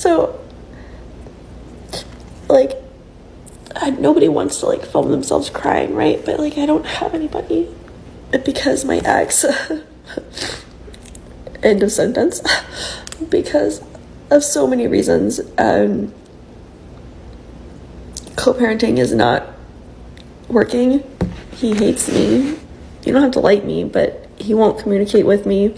So, like, nobody wants to, like, film themselves crying, right? But, like, I don't have anybody. Because my ex, end of sentence, because of so many reasons, co-parenting is not working. He hates me. You don't have to like me, but he won't communicate with me.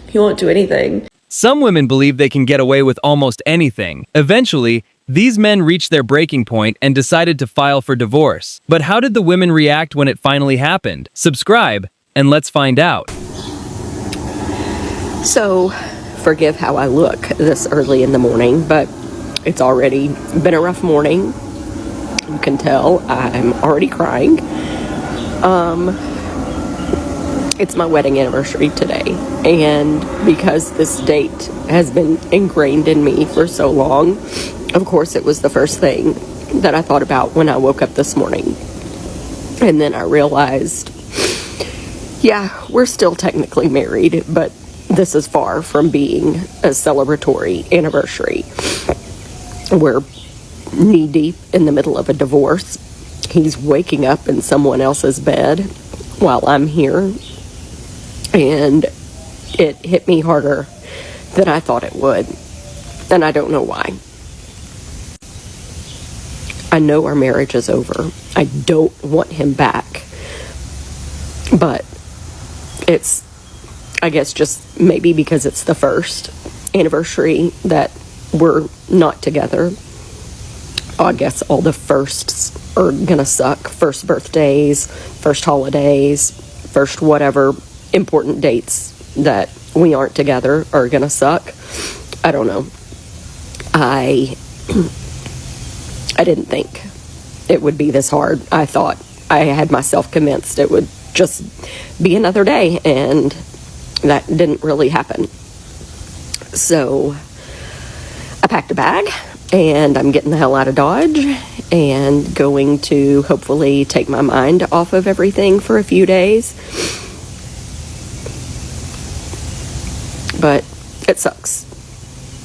He won't do anything. Some women believe they can get away with almost anything. Eventually, these men reached their breaking point and decided to file for divorce. But how did the women react when it finally happened? Subscribe, and let's find out. So, forgive how I look this early in the morning, but it's already been a rough morning. You can tell I'm already crying. It's my wedding anniversary today, and because this date has been ingrained in me for so long, of course it was the first thing that I thought about when I woke up this morning. And then I realized, yeah, we're still technically married, but this is far from being a celebratory anniversary. We're knee-deep in the middle of a divorce. He's waking up in someone else's bed while I'm here. And it hit me harder than I thought it would. And I don't know why. I know our marriage is over. I don't want him back. But it's, I guess, just maybe because it's the first anniversary that we're not together. I guess all the firsts are gonna suck. First birthdays, first holidays, first whatever important dates that we aren't together are gonna suck. I don't know. I didn't think it would be this hard. I thought, I had myself convinced it would just be another day, and that didn't really happen. So I packed a bag and I'm getting the hell out of Dodge and going to hopefully take my mind off of everything for a few days. But it sucks.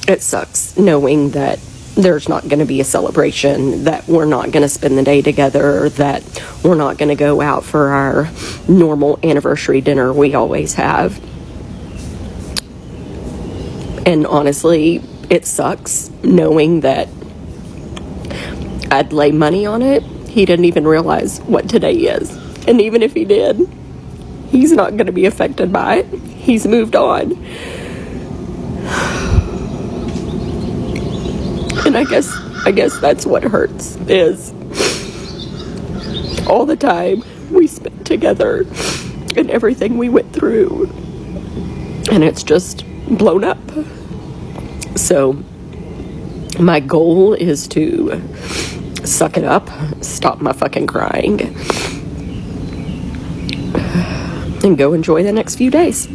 It sucks knowing that there's not going to be a celebration, that we're not going to spend the day together, that we're not going to go out for our normal anniversary dinner we always have. And honestly, it sucks knowing that I'd lay money on it. He didn't even realize what today is. And even if he did, he's not going to be affected by it. He's moved on. And I guess that's what hurts, is all the time we spent together and everything we went through. And it's just blown up. So my goal is to suck it up, stop my fucking crying, and go enjoy the next few days.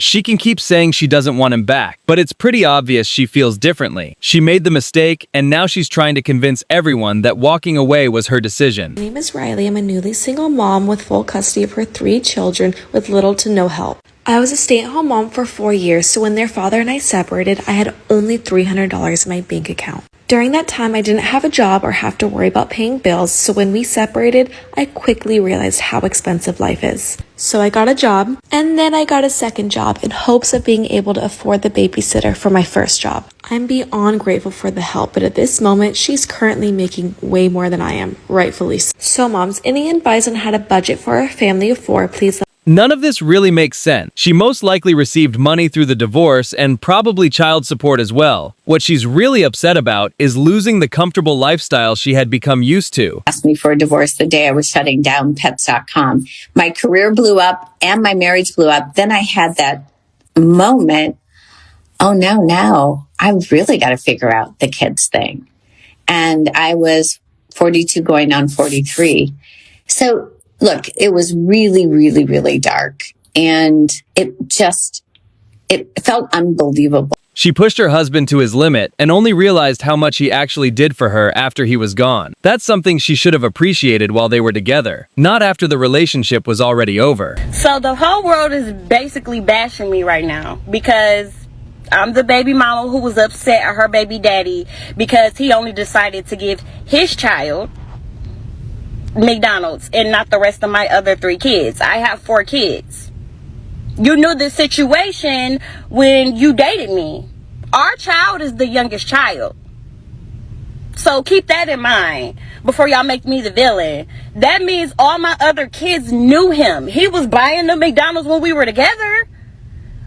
She can keep saying she doesn't want him back, but it's pretty obvious she feels differently. She made the mistake, and now she's trying to convince everyone that walking away was her decision. My name is Riley. I'm a newly single mom with full custody of her 3 children with little to no help. I was a stay-at-home mom for 4 years, so when their father and I separated, I had only $300 in my bank account. During that time, I didn't have a job or have to worry about paying bills, so when we separated, I quickly realized how expensive life is. So I got a job, and then I got a second job in hopes of being able to afford the babysitter for my first job. I'm beyond grateful for the help, but at this moment, she's currently making way more than I am, rightfully so. So moms, any advice on how to budget for a family of 4, please? None of this really makes sense. She most likely received money through the divorce and probably child support as well. What she's really upset about is losing the comfortable lifestyle she had become used to. Asked me for a divorce the day I was shutting down pets.com. My career blew up and my marriage blew up. Then I had that moment, oh no, now I really got to figure out the kids thing. And I was 42 going on 43. So look, it was really, really, really dark. And it felt unbelievable. She pushed her husband to his limit and only realized how much he actually did for her after he was gone. That's something she should have appreciated while they were together, not after the relationship was already over. So the whole world is basically bashing me right now because I'm the baby mama who was upset at her baby daddy because he only decided to give his child McDonald's and not the rest of my other 3 kids. I have 4 kids. You knew the situation when you dated me. Our child is the youngest child. So keep that in mind before y'all make me the villain. That means all my other kids knew him. He was buying the McDonald's when we were together.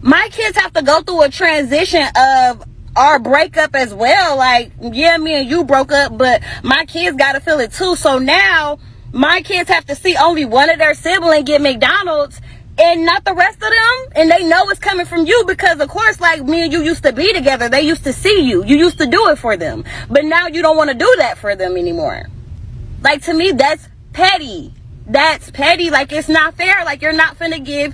My kids have to go through a transition of our breakup as well. Like, yeah, me and you broke up, but my kids got to feel it too. So now my kids have to see only one of their siblings get McDonald's and not the rest of them. And they know it's coming from you because, of course, like me and you used to be together. They used to see you. You used to do it for them. But now you don't want to do that for them anymore. Like, to me, that's petty. That's petty. Like, it's not fair. Like, you're not finna give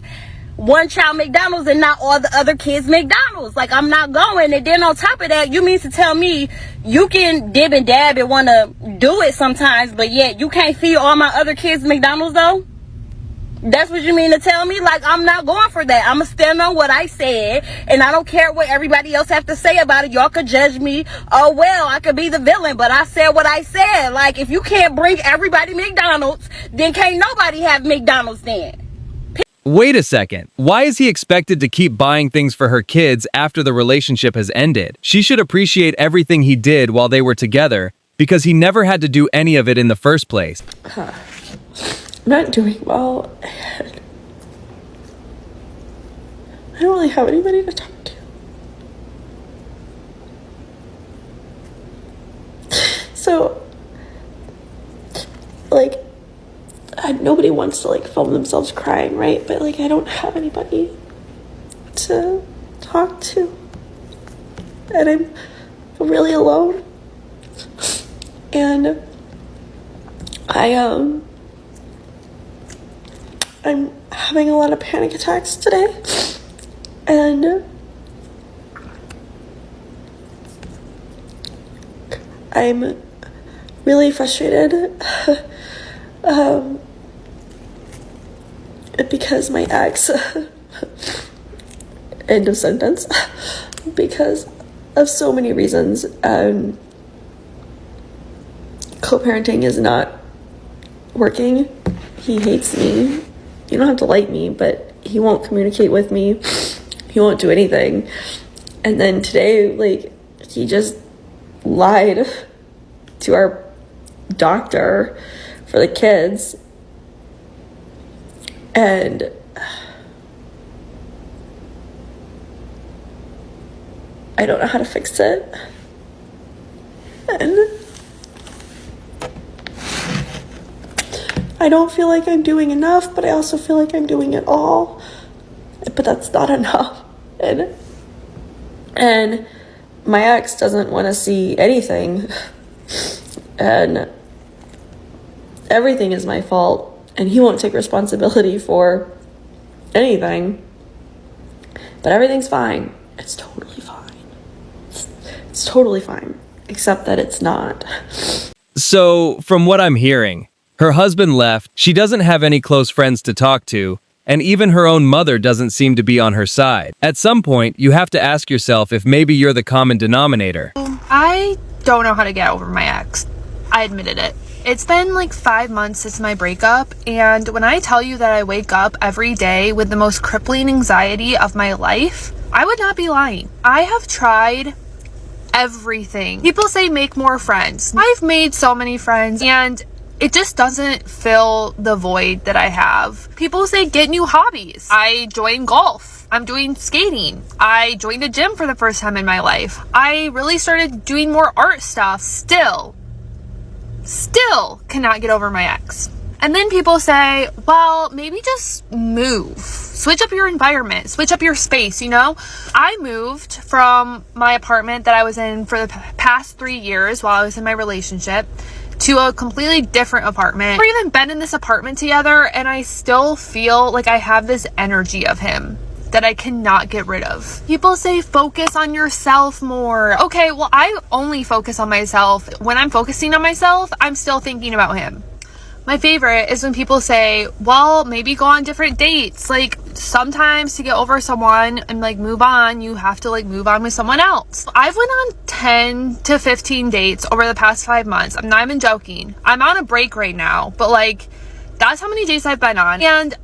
one child McDonald's and not all the other kids McDonald's. Like, I'm not going. And then on top of that, you mean to tell me you can dib and dab and want to do it sometimes, but yet you can't feed all my other kids McDonald's though? That's what you mean to tell me? Like, I'm not going for that. I'm gonna stand on what I said, and I don't care what everybody else have to say about it. Y'all could judge me. Oh well, I could be the villain, but I said what I said. Like, if you can't bring everybody McDonald's, then can't nobody have McDonald's then. Wait a second. Why is he expected to keep buying things for her kids after the relationship has ended? She should appreciate everything he did while they were together because he never had to do any of it in the first place. I'm not doing well. I don't really have anybody to talk to. So, like, nobody wants to, like, film themselves crying, right? But, like, I don't have anybody to talk to. And I'm really alone. And I'm having a lot of panic attacks today. And I'm really frustrated. Because my ex, end of sentence, because of so many reasons. Co-parenting is not working. He hates me. You don't have to like me, but he won't communicate with me. He won't do anything. And then today, like, he just lied to our doctor for the kids. And I don't know how to fix it. And I don't feel like I'm doing enough, but I also feel like I'm doing it all. But that's not enough. And my ex doesn't want to see anything. And everything is my fault. And he won't take responsibility for anything. But everything's fine. It's totally fine. It's totally fine. Except that it's not. So, from what I'm hearing, her husband left, she doesn't have any close friends to talk to, and even her own mother doesn't seem to be on her side. At some point, you have to ask yourself if maybe you're the common denominator. I don't know how to get over my ex. I admitted it. It's been like 5 months since my breakup, and when I tell you that I wake up every day with the most crippling anxiety of my life, I would not be lying. I have tried everything. People say make more friends. I've made so many friends, and it just doesn't fill the void that I have. People say get new hobbies. I joined golf. I'm doing skating. I joined a gym for the first time in my life. I really started doing more art stuff. Still cannot get over my ex. And then people say, well, maybe just move. Switch up your environment. Switch up your space, you know? I moved from my apartment that I was in for the past 3 years while I was in my relationship to a completely different apartment. We've even been in this apartment together, and I still feel like I have this energy of him that I cannot get rid of. People say focus on yourself more. Okay, well, I only focus on myself. When I'm focusing on myself, I'm still thinking about him. My favorite is when people say, well, maybe go on different dates. Like, sometimes to get over someone and like move on, you have to like move on with someone else. I've went on 10 to 15 dates over the past 5 months. I'm not even joking. I'm on a break right now, but like, that's how many dates I've been on. And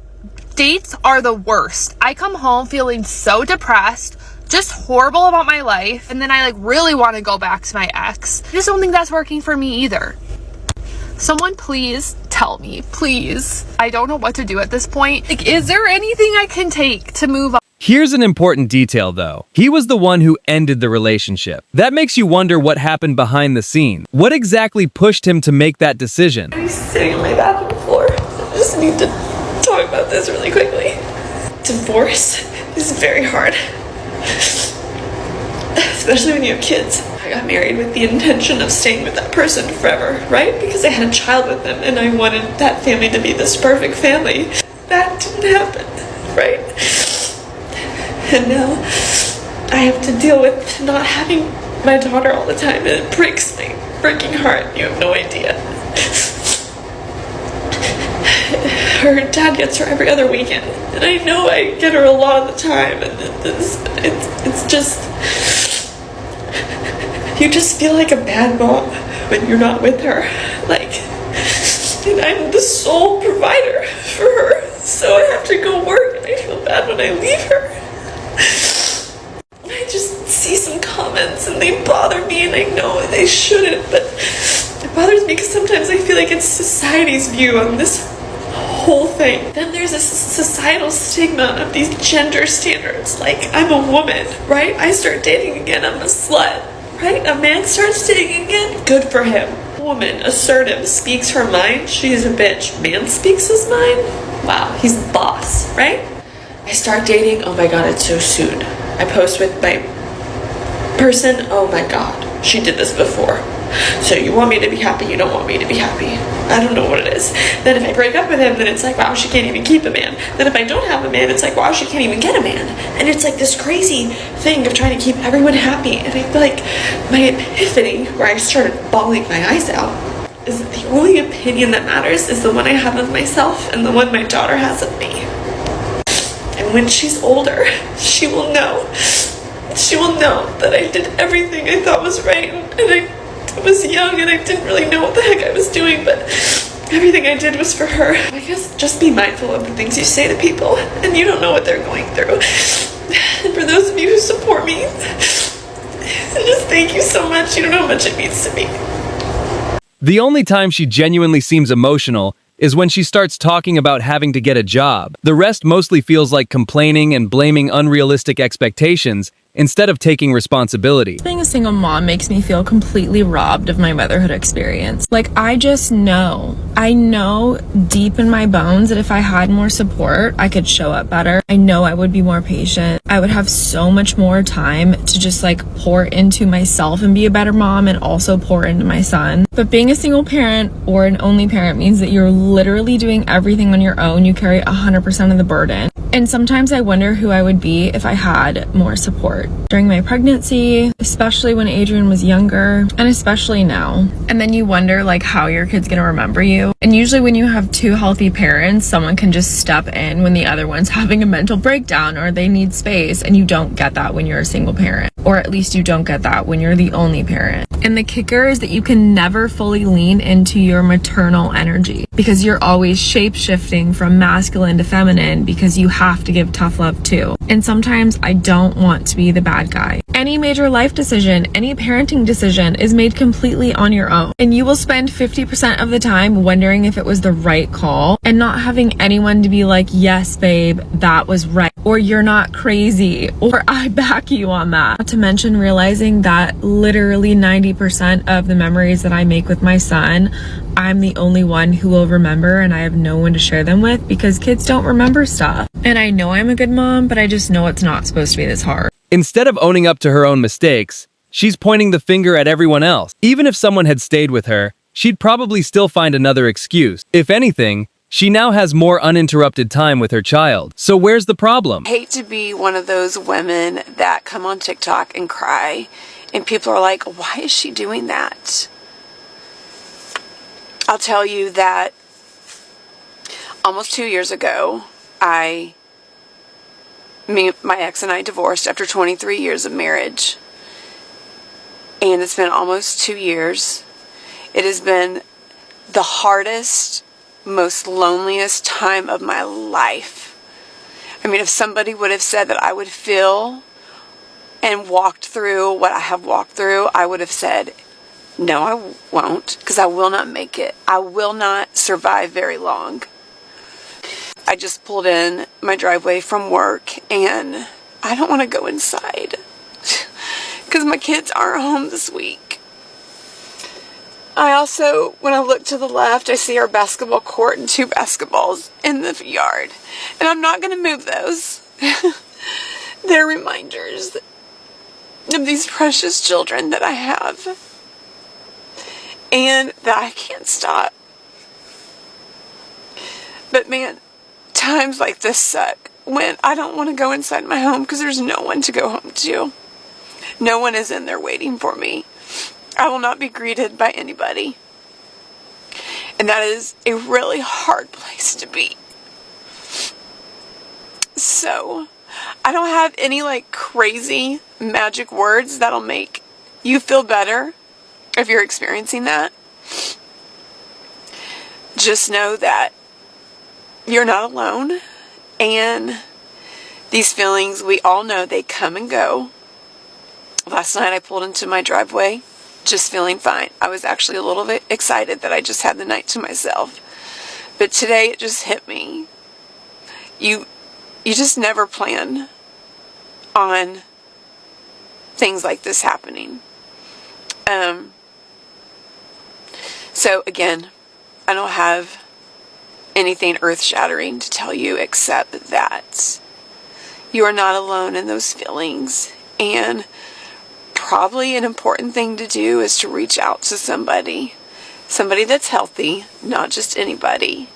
dates are the worst. I come home feeling so depressed, just horrible about my life, and then I like really want to go back to my ex. I just don't think that's working for me either. Someone please tell me, please. I don't know what to do at this point. Like, is there anything I can take to move on? Here's an important detail, though. He was the one who ended the relationship. That makes you wonder what happened behind the scene. What exactly pushed him to make that decision? I'm sitting on my bathroom floor. I just need to talk about this really quickly. Divorce is very hard. Especially when you have kids. I got married with the intention of staying with that person forever, right? Because I had a child with them and I wanted that family to be this perfect family. That didn't happen, right? And now I have to deal with not having my daughter all the time, and it breaks my freaking heart. You have no idea. Her dad gets her every other weekend, and I know I get her a lot of the time, and it's just, you just feel like a bad mom when you're not with her. Like, and I'm the sole provider for her, so I have to go work, and I feel bad when I leave her. I just see some comments and they bother me, and I know they shouldn't, but it bothers me because sometimes I feel like it's society's view on this whole thing. Then there's this societal stigma of these gender standards. Like, I'm a woman, right? I start dating again, I'm a slut, right? A man starts dating again, good for him. Woman, assertive, speaks her mind, she's a bitch. Man speaks his mind, wow, he's the boss, right? I start dating, oh my god, it's so soon. I post with my person, oh my god, she did this before. So you want me to be happy, you don't want me to be happy. I don't know what it is. Then if I break up with him, then it's like, wow, she can't even keep a man. Then if I don't have a man, it's like, wow, she can't even get a man. And it's like this crazy thing of trying to keep everyone happy. And I feel like my epiphany, where I started bawling my eyes out, is that the only opinion that matters is the one I have of myself and the one my daughter has of me. And when she's older, she will know. She will know that I did everything I thought was right, and I was young and I didn't really know what the heck I was doing, but everything I did was for her. I guess just be mindful of the things you say to people, and you don't know what they're going through. And for those of you who support me, just thank you so much. You don't know how much it means to me. The only time she genuinely seems emotional is when she starts talking about having to get a job. The rest mostly feels like complaining and blaming unrealistic expectations instead of taking responsibility. Being a single mom makes me feel completely robbed of my motherhood experience. Like, I just know. I know deep in my bones that if I had more support, I could show up better. I know I would be more patient. I would have so much more time to just like pour into myself and be a better mom, and also pour into my son. But being a single parent or an only parent means that you're literally doing everything on your own. You carry 100% of the burden. And sometimes I wonder who I would be if I had more support. During my pregnancy, especially when Adrian was younger, and especially now. And then you wonder like how your kid's gonna remember you. And usually when you have two healthy parents, someone can just step in when the other one's having a mental breakdown or they need space, and you don't get that when you're a single parent. Or at least you don't get that when you're the only parent. And the kicker is that you can never fully lean into your maternal energy, because you're always shape-shifting from masculine to feminine, because you have to give tough love too. And sometimes I don't want to be the bad guy. Any major life decision, any parenting decision is made completely on your own. And you will spend 50% of the time wondering if it was the right call, and not having anyone to be like, yes, babe, that was right. Or you're not crazy. Or I back you on that. Not to mention realizing that literally 90% of the memories that I make with my son, I'm the only one who will remember, and I have no one to share them with, because kids don't remember stuff. And I know I'm a good mom, but I just know it's not supposed to be this hard. Instead of owning up to her own mistakes, she's pointing the finger at everyone else. Even if someone had stayed with her, she'd probably still find another excuse. If anything, she now has more uninterrupted time with her child. So where's the problem? I hate to be one of those women that come on TikTok and cry, and people are like, why is she doing that? I'll tell you that almost 2 years ago, my ex and I divorced after 23 years of marriage. And it's been almost 2 years. It has been the hardest, most loneliest time of my life. I mean, if somebody would have said that I would feel and walked through what I have walked through, I would have said, no, I won't, because I will not make it. I will not survive very long. I just pulled in my driveway from work, and I don't want to go inside because my kids aren't home this week. I also, when I look to the left, I see our basketball court and 2 basketballs in the yard. And I'm not going to move those. They're reminders of these precious children that I have. And that I can't stop. But man, times like this suck when I don't want to go inside my home because there's no one to go home to. No one is in there waiting for me. I will not be greeted by anybody. And that is a really hard place to be. So, I don't have any like crazy magic words that'll make you feel better if you're experiencing that. Just know that you're not alone, and these feelings, we all know they come and go. Last night I pulled into my driveway just feeling fine. I was actually a little bit excited that I just had the night to myself. But today it just hit me. You just never plan on things like this happening. So again, I don't have anything earth-shattering to tell you except that you are not alone in those feelings, and probably an important thing to do is to reach out to somebody that's healthy, not just anybody.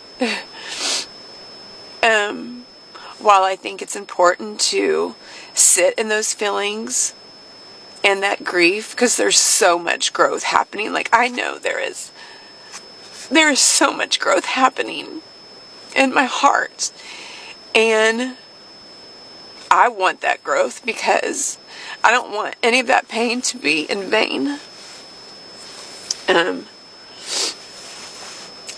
While I think it's important to sit in those feelings and that grief, because there's so much growth happening. Like, I know there is so much growth happening in my heart, and I want that growth because I don't want any of that pain to be in vain.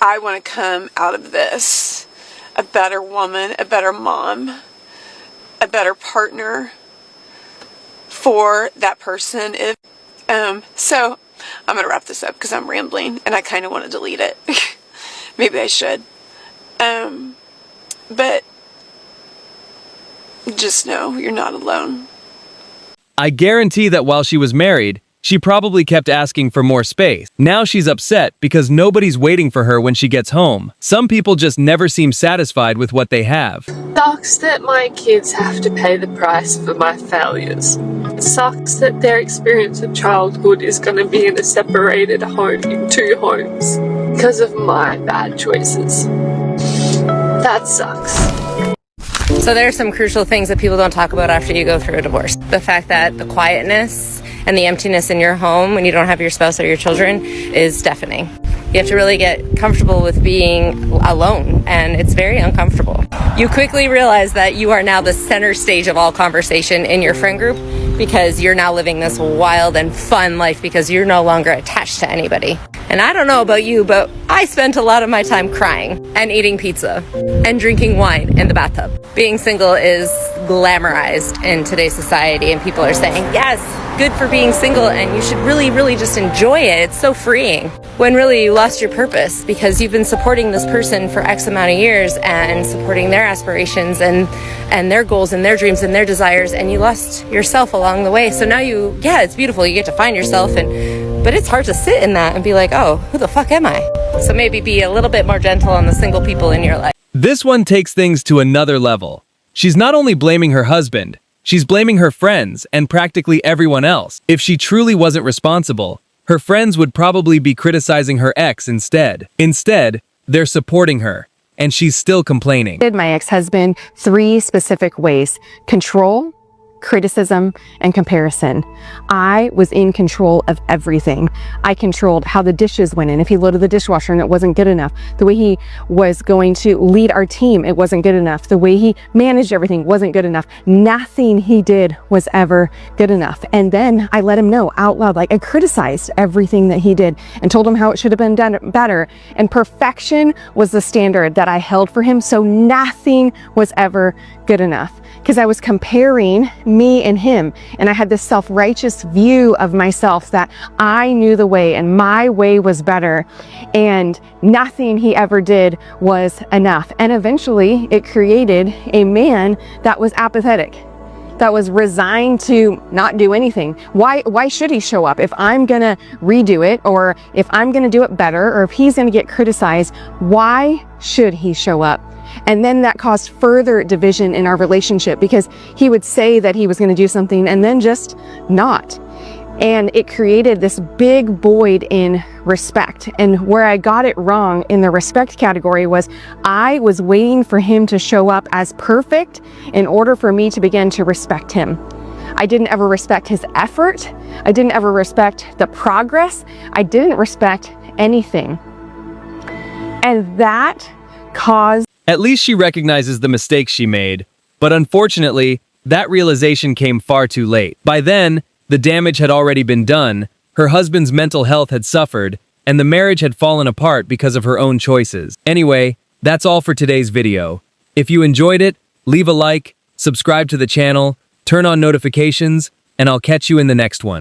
I want to come out of this a better woman, a better mom, a better partner for that person. So I'm going to wrap this up because I'm rambling and I kind of want to delete it. Maybe I should. But just know you're not alone. I guarantee that while she was married, she probably kept asking for more space. Now she's upset because nobody's waiting for her when she gets home. Some people just never seem satisfied with what they have. Sucks that my kids have to pay the price for my failures. It sucks that their experience of childhood is going to be in a separated home in 2 homes because of my bad choices. That sucks. So there are some crucial things that people don't talk about after you go through a divorce. The fact that the quietness and the emptiness in your home when you don't have your spouse or your children is deafening. You have to really get comfortable with being alone, and it's very uncomfortable. You quickly realize that you are now the center stage of all conversation in your friend group because you're now living this wild and fun life because you're no longer attached to anybody. And I don't know about you, but I spent a lot of my time crying and eating pizza and drinking wine in the bathtub. Being single is glamorized in today's society, and people are saying, yes, good for being single, and you should really, really just enjoy it. It's so freeing. When really you lost your purpose because you've been supporting this person for X amount of years and supporting their aspirations and their goals and their dreams and their desires, and you lost yourself along the way. So now it's beautiful. You get to find yourself, but it's hard to sit in that and be like, oh, who the fuck am I? So maybe be a little bit more gentle on the single people in your life. This one takes things to another level. She's not only blaming her husband, she's blaming her friends and practically everyone else. If she truly wasn't responsible, her friends would probably be criticizing her ex instead. Instead, they're supporting her, and she's still complaining. My ex-husband 3 specific ways: control, criticism, and comparison. I was in control of everything. I controlled how the dishes went in. If he loaded the dishwasher and it wasn't good enough, the way he was going to lead our team, it wasn't good enough. The way he managed everything wasn't good enough. Nothing he did was ever good enough. And then I let him know out loud, like I criticized everything that he did and told him how it should have been done better. And perfection was the standard that I held for him. So nothing was ever good enough, because I was comparing me and him, and I had this self-righteous view of myself that I knew the way and my way was better, and nothing he ever did was enough. And eventually it created a man that was apathetic, that was resigned to not do anything. Why should he show up? If I'm gonna redo it, or if I'm gonna do it better, or if he's gonna get criticized, why should he show up? And then that caused further division in our relationship, because he would say that he was going to do something and then just not. And it created this big void in respect. And where I got it wrong in the respect category was I was waiting for him to show up as perfect in order for me to begin to respect him. I didn't ever respect his effort. I didn't ever respect the progress. I didn't respect anything. And that caused... At least she recognizes the mistakes she made, but unfortunately, that realization came far too late. By then, the damage had already been done, her husband's mental health had suffered, and the marriage had fallen apart because of her own choices. Anyway, that's all for today's video. If you enjoyed it, leave a like, subscribe to the channel, turn on notifications, and I'll catch you in the next one.